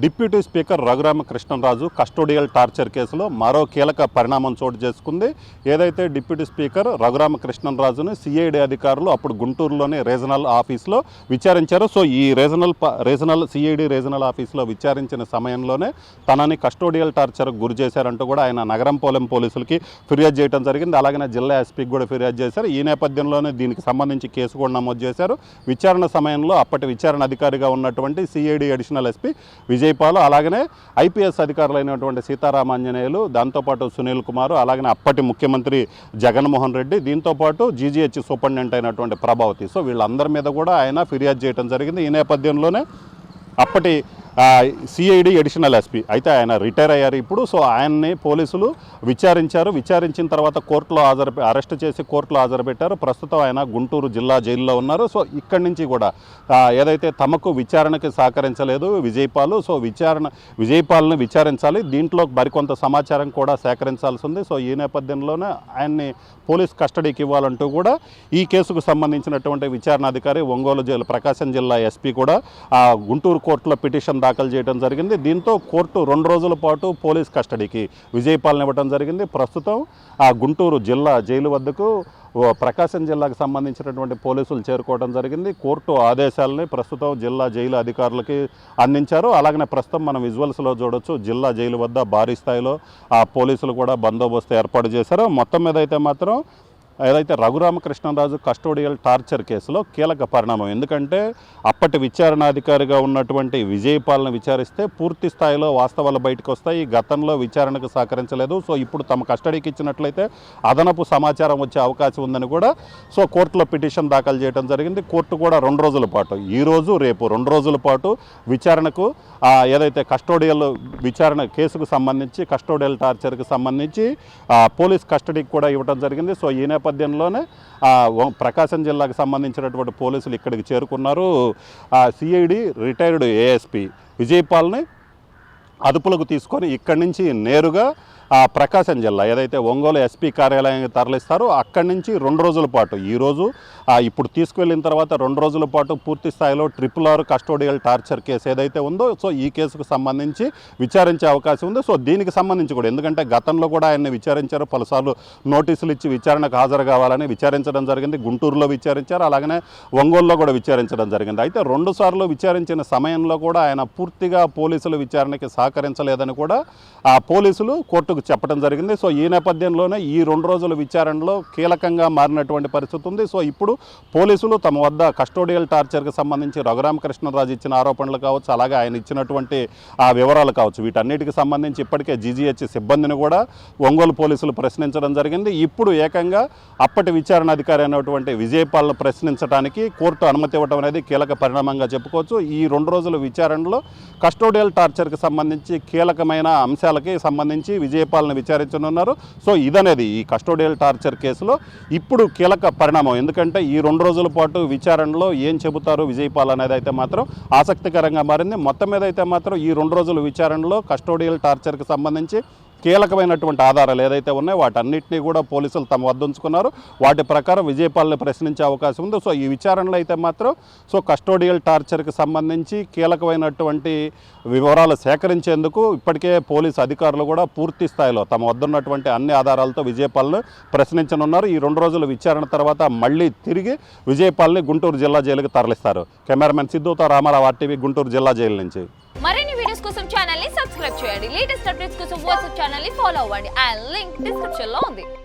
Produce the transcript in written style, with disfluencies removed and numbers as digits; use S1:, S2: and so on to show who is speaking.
S1: Deputy speaker Raghurama Krishnam Raju custodial torture కేసులో మరో కీలక పరిణామం చోటు చేసుకుంది. ఏదైతే డిప్యూటీ స్పీకర్ రఘురామకృష్ణంరాజును సిఐడి అధికారులు అప్పుడు గుంటూరులోని రీజనల్ ఆఫీస్లో విచారించారు. సో ఈ సిఐడి రీజనల్ ఆఫీస్లో విచారించిన సమయంలోనే తనని కస్టోడియల్ టార్చర్కు గురి చేశారంటూ కూడా ఆయన నగరంపాలెం పోలీసులకి ఫిర్యాదు చేయడం జరిగింది. అలాగే జిల్లా ఎస్పీకి కూడా ఫిర్యాదు చేశారు. ఈ నేపథ్యంలోనే దీనికి సంబంధించి కేసు కూడా నమోదు చేశారు. విచారణ సమయంలో అప్పటి విచారణ అధికారిగా ఉన్నటువంటి సిఐడి అడిషనల్ ఎస్పీ విజయపాల్, అలాగనే ఐపీఎస్ అధికారులైనటువంటి సీతారామాంజనేయులు, దాంతోపాటు సునీల్ కుమార్, అలాగనే అప్పటి ముఖ్యమంత్రి జగన్మోహన్ రెడ్డి, దీంతోపాటు జీజీహెచ్ సూపరింటెండెంట్ అయినటువంటి ప్రభావతి, సో వీళ్ళందరి మీద కూడా ఆయన ఫిర్యాదు చేయడం జరిగింది. ఈ నేపథ్యంలోనే అప్పటి సిఐడి అడిషనల్ ఎస్పీ అయితే ఆయన రిటైర్ అయ్యారు ఇప్పుడు. సో ఆయన్ని పోలీసులు విచారించారు. విచారించిన తర్వాత కోర్టులో అరెస్ట్ చేసి కోర్టులో హాజరుపెట్టారు. ప్రస్తుతం ఆయన గుంటూరు జిల్లా జైల్లో ఉన్నారు. సో ఇక్కడి నుంచి కూడా ఏదైతే తమకు విచారణకి సహకరించలేదు విజయపాల్, సో విజయపాల్ని విచారించాలి, దీంట్లో మరికొంత సమాచారం కూడా సేకరించాల్సి ఉంది. సో ఈ నేపథ్యంలోనే ఆయన్ని పోలీస్ కస్టడీకి ఇవ్వాలంటూ కూడా ఈ కేసుకు సంబంధించినటువంటి విచారణాధికారి ఒంగోలు జిల్లా ప్రకాశం జిల్లా ఎస్పీ కూడా గుంటూరు కోర్టులో పిటిషన్ దాఖలు చేయడం జరిగింది. దీంతో కోర్టు 2 రోజుల పాటు పోలీస్ కస్టడీకి విజయపాల్ని ఇవ్వడం జరిగింది. ప్రస్తుతం ఆ గుంటూరు జిల్లా జైలు వద్దకు ప్రకాశం జిల్లాకు సంబంధించినటువంటి పోలీసులు చేరుకోవడం జరిగింది. కోర్టు ఆదేశాలని ప్రస్తుతం జిల్లా జైలు అధికారులకి అందించారు. అలాగనే ప్రస్తుతం మనం విజువల్స్లో చూడొచ్చు, జిల్లా జైలు వద్ద భారీ స్థాయిలో ఆ పోలీసులు కూడా బందోబస్తు ఏర్పాటు చేశారు. మొత్తం మీద అయితే మాత్రం ఏదైతే రఘురామకృష్ణంరాజు కస్టోడియల్ టార్చర్ కేసులో కీలక పరిణామం. ఎందుకంటే అప్పటి విచారణాధికారిగా ఉన్నటువంటి విజయపాల్ని విచారిస్తే పూర్తి స్థాయిలో వాస్తవాలు బయటకు వస్తాయి. గతంలో విచారణకు సహకరించలేదు, సో ఇప్పుడు తమ కస్టడీకి ఇచ్చినట్లయితే అదనపు సమాచారం వచ్చే అవకాశం ఉందని కూడా సో కోర్టులో పిటిషన్ దాఖలు చేయడం జరిగింది. కోర్టు కూడా 2 రోజుల పాటు, ఈరోజు రేపు 2 రోజుల పాటు విచారణకు ఏదైతే కస్టోడియల్ విచారణ కేసుకు సంబంధించి కస్టోడియల్ టార్చర్కి సంబంధించి పోలీస్ కస్టడీకి కూడా ఇవ్వడం జరిగింది. సో ఈ నేపథ్యంలోనే ప్రకాశం జిల్లాకు సంబంధించినటువంటి పోలీసులు ఇక్కడికి చేరుకున్నారు. సిఐడి రిటైర్డ్ ఏఎస్పీ విజయపాల్ని అదుపులోకి తీసుకొని ఇక్కడి నుంచి నేరుగా ప్రకాశం జిల్లా ఏదైతే ఒంగోలు ఎస్పీ కార్యాలయానికి తరలిస్తారో అక్కడి నుంచి 2 రోజుల పాటు, ఈరోజు ఇప్పుడు తీసుకువెళ్ళిన తర్వాత 2 రోజుల పాటు పూర్తి స్థాయిలో RRR కస్టోడియల్ టార్చర్ కేసు ఏదైతే ఉందో సో ఈ కేసుకు సంబంధించి విచారించే అవకాశం ఉంది. సో దీనికి సంబంధించి కూడా, ఎందుకంటే గతంలో కూడా ఆయన్ని విచారించారు, పలుసార్లు నోటీసులు ఇచ్చి విచారణకు హాజరు కావాలని విచారించడం జరిగింది. గుంటూరులో విచారించారు, అలాగనే ఒంగోలులో కూడా విచారించడం జరిగింది. అయితే 2 సార్లు విచారించిన సమయంలో కూడా ఆయన పూర్తిగా పోలీసుల విచారణకి సహకరించలేదని కూడా పోలీసులు కోర్టుకు చెప్పడం జరిగింది. సో ఈ నేపథ్యంలోనే ఈ 2 రోజుల విచారణలో కీలకంగా మారినటువంటి పరిస్థితి ఉంది. సో ఇప్పుడు పోలీసులు తమ వద్ద కస్టోడియల్ టార్చర్కి సంబంధించి రఘురామకృష్ణంరాజు ఇచ్చిన ఆరోపణలు కావచ్చు, అలాగే ఆయన ఇచ్చినటువంటి వివరాలు కావచ్చు, వీటన్నిటికి సంబంధించి ఇప్పటికే జీజీహెచ్ సిబ్బందిని కూడా ఒంగోలు పోలీసులు ప్రశ్నించడం జరిగింది. ఇప్పుడు ఏకంగా అప్పటి విచారణాధికారి అయినటువంటి విజయపాల్ను ప్రశ్నించడానికి కోర్టు అనుమతి ఇవ్వడం అనేది కీలక పరిణామంగా చెప్పుకోవచ్చు. ఈ 2 రోజుల విచారణలో కస్టోడియల్ టార్చర్కి సంబంధించి కీలకమైన అంశాలకి సంబంధించి విజయపాల్ని విచారించనున్నారు. సో ఇదనేది ఈ కస్టోడియల్ టార్చర్ కేసులో ఇప్పుడు కీలక పరిణామం. ఎందుకంటే ఈ 2 రోజుల పాటు విచారణలో ఏం చెబుతారు విజయపాల్ అనేది అయితే మాత్రం ఆసక్తికరంగా మారింది. మొత్తం మీద అయితే మాత్రం ఈ 2 రోజుల విచారణలో కస్టోడియల్ టార్చర్కి సంబంధించి కీలకమైనటువంటి ఆధారాలు ఏదైతే ఉన్నాయో వాటన్నిటినీ కూడా పోలీసులు తమ వద్ద ఉంచుకున్నారు. వాటి ప్రకారం విజయపాల్ని ప్రశ్నించే అవకాశం ఉంది. సో ఈ విచారణలో అయితే మాత్రం సో కస్టోడియల్ టార్చర్కి సంబంధించి కీలకమైనటువంటి వివరాలు సేకరించేందుకు ఇప్పటికే పోలీసు అధికారులు కూడా పూర్తి స్థాయిలో తమ వద్ద ఉన్నటువంటి అన్ని ఆధారాలతో విజయపాల్ని ప్రశ్నించనున్నారు. ఈ 2 రోజుల విచారణ తర్వాత మళ్ళీ తిరిగి విజయపాల్ని గుంటూరు జిల్లా జైలుకి తరలిస్తారు. కెమెరామెన్ సిద్ధుతో రామారావు, RTV, గుంటూరు జిల్లా జైలు నుంచి.
S2: మరిన్ని వీడియోస్ కోసం ఛానల్ ని సబ్స్క్రైబ్ చేయండి. లేటెస్ట్ అప్డేట్స్ కోసం వాట్సాప్ ఛానల్ ని ఫాలో అవ్వండి. ఆ లింక్ డిస్క్రిప్షన్ లో ఉంది.